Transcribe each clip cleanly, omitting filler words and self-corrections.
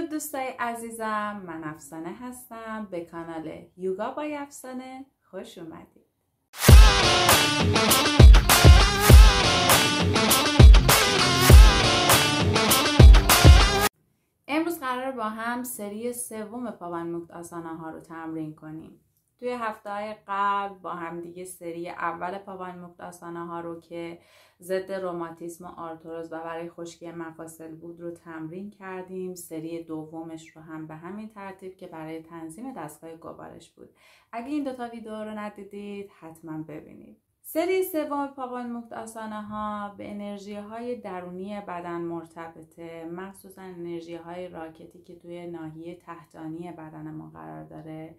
درود دوستای عزیزم، من افسانه هستم. به کانال یوگا با افسانه خوش اومدید. امروز قرار با هم سری سوم پاونموکت آسانا ها رو تمرین کنیم. توی هفته‌های قبل با هم دیگه سری اول پاونموکت آسانا ها رو که ضد روماتیسم و آرتروز و برای خشکی مفاصل بود رو تمرین کردیم. سری دومش رو هم به همین ترتیب که برای تنظیم دستگاه گوارش بود. اگه این دوتا ویدیو رو ندیدید حتما ببینید. سری سوم پاونموکت آسانا ها به انرژی های درونی بدن مرتبطه، مخصوصا انرژی های راکتی که توی ناحیه تحتانی بدن ما قرار داره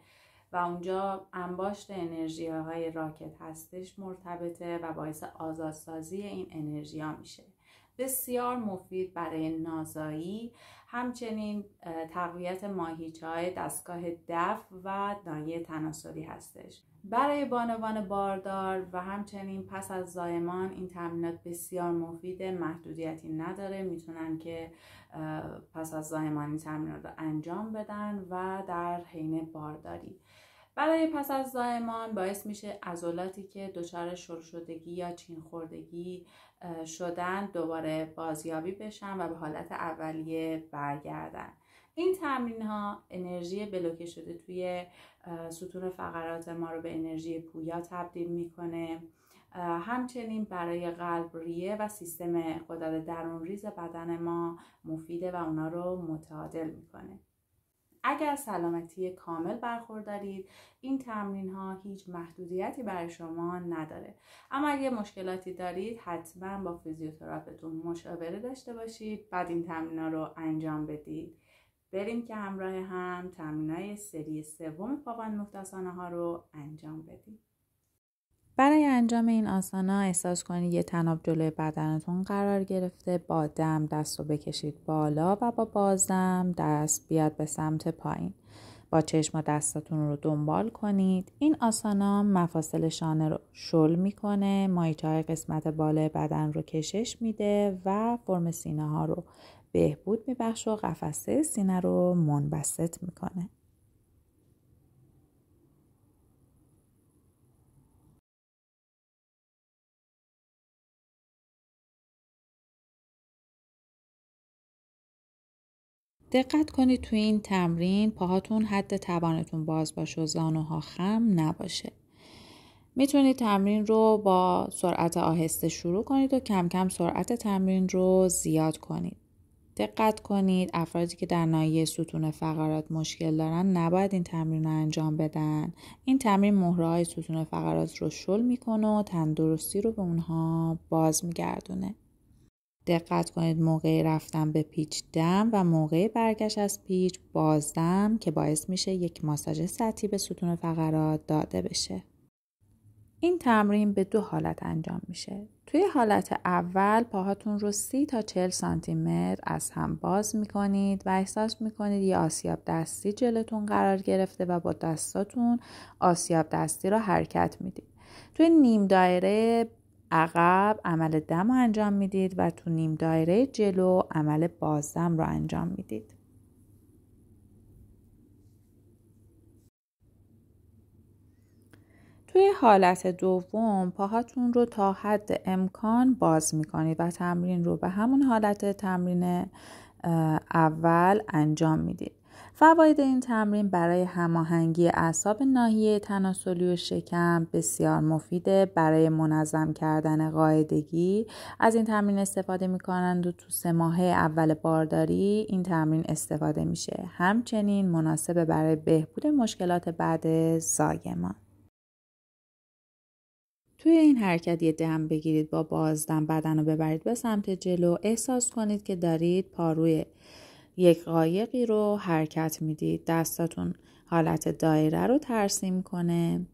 و اونجا انباشت انرژی های راکت هستش مرتبطه و باعث آزادسازی این انرژی ها میشه. بسیار مفید برای نازایی، همچنین تقویت ماهیچه‌های دستگاه دفع و ناحیه تناسلی هستش. برای بانوان باردار و همچنین پس از زایمان این تمرینات بسیار مفیده، محدودیتی نداره، میتونن که پس از زایمان این تمرینات رو انجام بدن و در حین بارداری. برای پس از زایمان باعث میشه عضلاتی که دچار شل شدگی یا چین خوردگی شدن دوباره بازیابی بشن و به حالت اولیه برگردن. این تمرین ها انرژی بلوکه شده توی ستون فقرات ما رو به انرژی پویا تبدیل میکنه. همچنین برای قلب، ریه و سیستم غدد درون ریز بدن ما مفیده و اونا رو متعادل میکنه. اگر سلامتی کامل برخوردارید این تمرین ها هیچ محدودیتی برای شما نداره، اما اگه مشکلاتی دارید حتما با فیزیوتراپیتون مشاوره داشته باشید بعد این تمرین ها رو انجام بدید. بریم که همراه هم تمرین های سری سوم پاونموکت آسانا ها رو انجام بدیم. برای انجام این آسانا احساس کنید یه طناب جلوی بدنتون قرار گرفته، با دم دست رو بکشید بالا و با بازدم دست بیاد به سمت پایین. با چشم و دستاتون رو دنبال کنید. این آسانا مفاصل شانه رو شل میکنه، ماهیچه‌های قسمت بالای بدن رو کشش میده و فرم سینه ها رو بهبود میبخشه و قفسه سینه رو منبسط میکنه. دقت کنید توی این تمرین پاهاتون حد توانتون باز باشه و زانوها خم نباشه. میتونید تمرین رو با سرعت آهسته شروع کنید و کم کم سرعت تمرین رو زیاد کنید. دقت کنید افرادی که در ناحیه ستون فقرات مشکل دارن نباید این تمرین رو انجام بدن. این تمرین مهره‌های ستون فقرات رو شل میکنه و تندرستی رو به اونها باز میگردونه. دقت کنید موقع رفتن به پیچ دم و موقع برگشت از پیچ بازدم که باعث میشه یک ماساژ سطحی به ستون فقرات داده بشه. این تمرین به دو حالت انجام میشه. توی حالت اول پاهاتون رو 30 تا 40 سانتی متر از هم باز میکنید و احساس میکنید یه آسیاب دستی جلوتون قرار گرفته و با دستاتون آسیاب دستی رو حرکت میدید. توی نیم دایره عقب عمل دم رو انجام میدید و تو نیم دایره جلو عمل بازدم رو انجام میدید. توی حالت دوم پاهاتون رو تا حد امکان باز میکنید و تمرین رو به همون حالت تمرین اول انجام میدید. فواید این تمرین برای هماهنگی اعصاب ناحیه تناسلی و شکم بسیار مفیده. برای منظم کردن قاعدگی از این تمرین استفاده میکنند و تو 3 ماهه اول بارداری این تمرین استفاده میشه. همچنین مناسب برای بهبود مشکلات بعد زایمان. توی این حرکت یه دم بگیرید، با بازدم بدن رو ببرید به سمت جلو. احساس کنید که دارید پاروی یک قایقی رو حرکت میدید. دستاتون حالت دایره رو ترسیم کنه.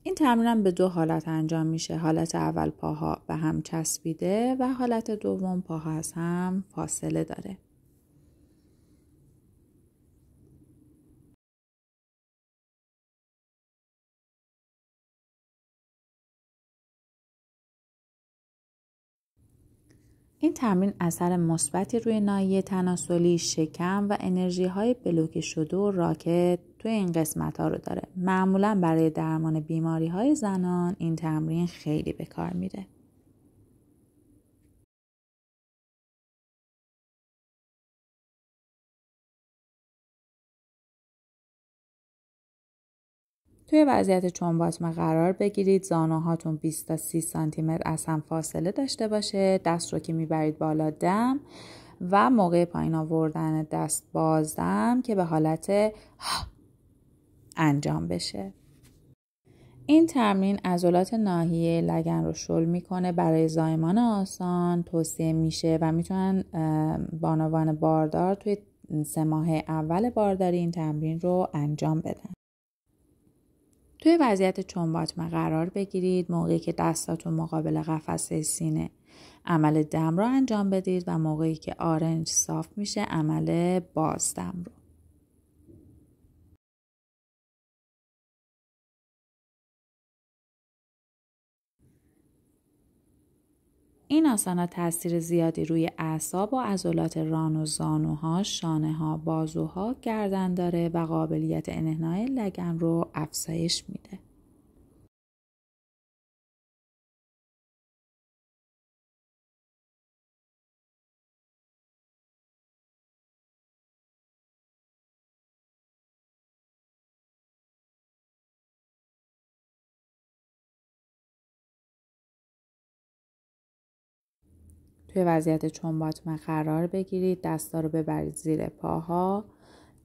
این تمرین به 2 حالت انجام میشه. حالت اول پاها به هم چسبیده و حالت دوم پاها از هم فاصله داره. این تمرین اثر مثبتی روی ناحیه تناسلی، شکم و انرژی های بلوکه شده و راکت توی این قسمت ها رو داره. معمولا برای درمان بیماری های زنان این تمرین خیلی به کار میره. توی وضعیت چنباتمه قرار بگیرید. زانوهاتون 20 تا 30 سانتی متر از هم فاصله داشته باشه. دست رو که میبرید بالا دم و موقع پایین آوردن دست بازدم که به حالت انجام بشه. این تمرین عضلات ناحیه لگن رو شل میکنه. برای زایمان آسان توصیه میشه و میتونن بانوان باردار توی 3 ماه اول بارداری این تمرین رو انجام بدن. توی وضعیت چنباتمه قرار بگیرید. موقعی که دستاتون مقابل قفسه سینه عمل دم رو انجام بدید و موقعی که آرنج صاف میشه عمل بازدم رو. این آسانا تاثیر زیادی روی اعصاب و عضلات ران و زانوها، شانه‌ها، بازوها، گردن داره و قابلیت انحنای لگن رو افزایش میده. توی وضعیت چنباتمه قرار بگیرید. دستا رو ببرید زیر پاها.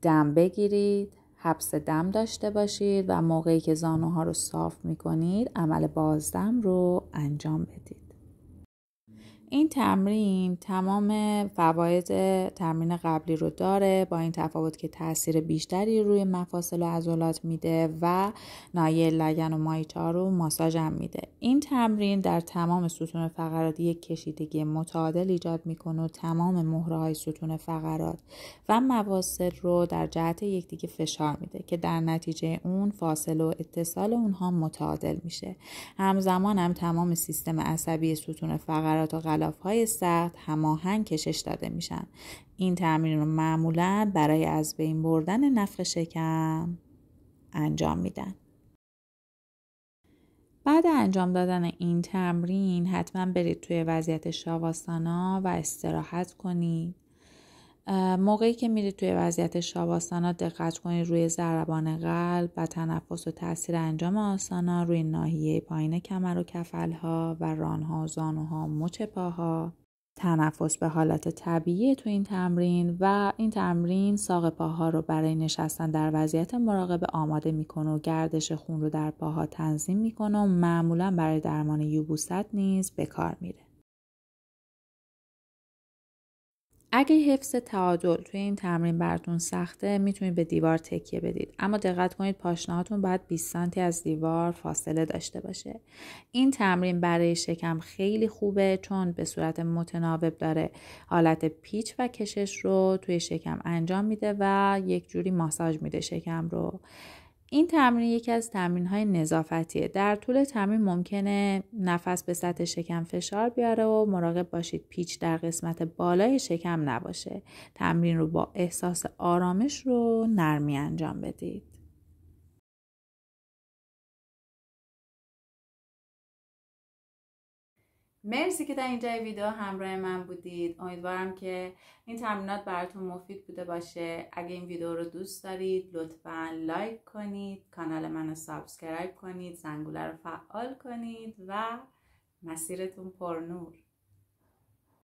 دم بگیرید. حبس دم داشته باشید و موقعی که زانوها رو صاف میکنید عمل بازدم رو انجام بدید. این تمرین تمام فواید تمرین قبلی رو داره، با این تفاوت که تاثیر بیشتری روی مفاصل و عضلات میده و ناحیه لگن و مایچه‌ها رو ماساژ هم میده. این تمرین در تمام ستون فقرات یک کشیدگی متعادل ایجاد میکنه و تمام مهره‌های ستون فقرات و مفاصل رو در جهت یکدیگه فشار میده که در نتیجه اون فاصله و اتصال اونها متعادل میشه. همزمان هم تمام سیستم عصبی ستون فقرات و غلاف‌های سخت هماهنگ کشش داده میشن. این تمرین رو معمولاً برای از بین بردن نفخ شکم انجام میدن. بعد انجام دادن این تمرین حتما برید توی وضعیت شاواسانا و استراحت کنید. موقعی که میرید توی وضعیت شاواسانا دقت کنید روی ضربان قلب و تنفس و تاثیر انجام آسانا روی ناحیه پایین کمر و کفل‌ها و ران‌ها و زانوها، مچ پاها. تنفس به حالت طبیعی تو این تمرین و این تمرین ساق پاها رو برای نشستن در وضعیت مراقبه آماده میکنه و گردش خون رو در پاها تنظیم میکنه و معمولا برای درمان یبوست نیز به کار میره. اگه حفظ تعادل توی این تمرین براتون سخته میتونید به دیوار تکیه بدید، اما دقت کنید پاشنهاتون باید 20 سانتی از دیوار فاصله داشته باشه. این تمرین برای شکم خیلی خوبه چون به صورت متناوب داره حالت پیچ و کشش رو توی شکم انجام میده و یک جوری ماساژ میده شکم رو. این تمرین یکی از تمرین‌های نظافتیه. در طول تمرین ممکنه نفس به سطح شکم فشار بیاره و مراقب باشید پیچ در قسمت بالای شکم نباشه. تمرین رو با احساس آرامش رو نرمی انجام بدید. مرسی که در اینجای ویدیو همراه من بودید. امیدوارم که این تمرینات براتون مفید بوده باشه. اگه این ویدیو رو دوست دارید لطفاً لایک کنید، کانال منو سابسکرایب کنید، زنگوله رو فعال کنید و مسیرتون پرنور.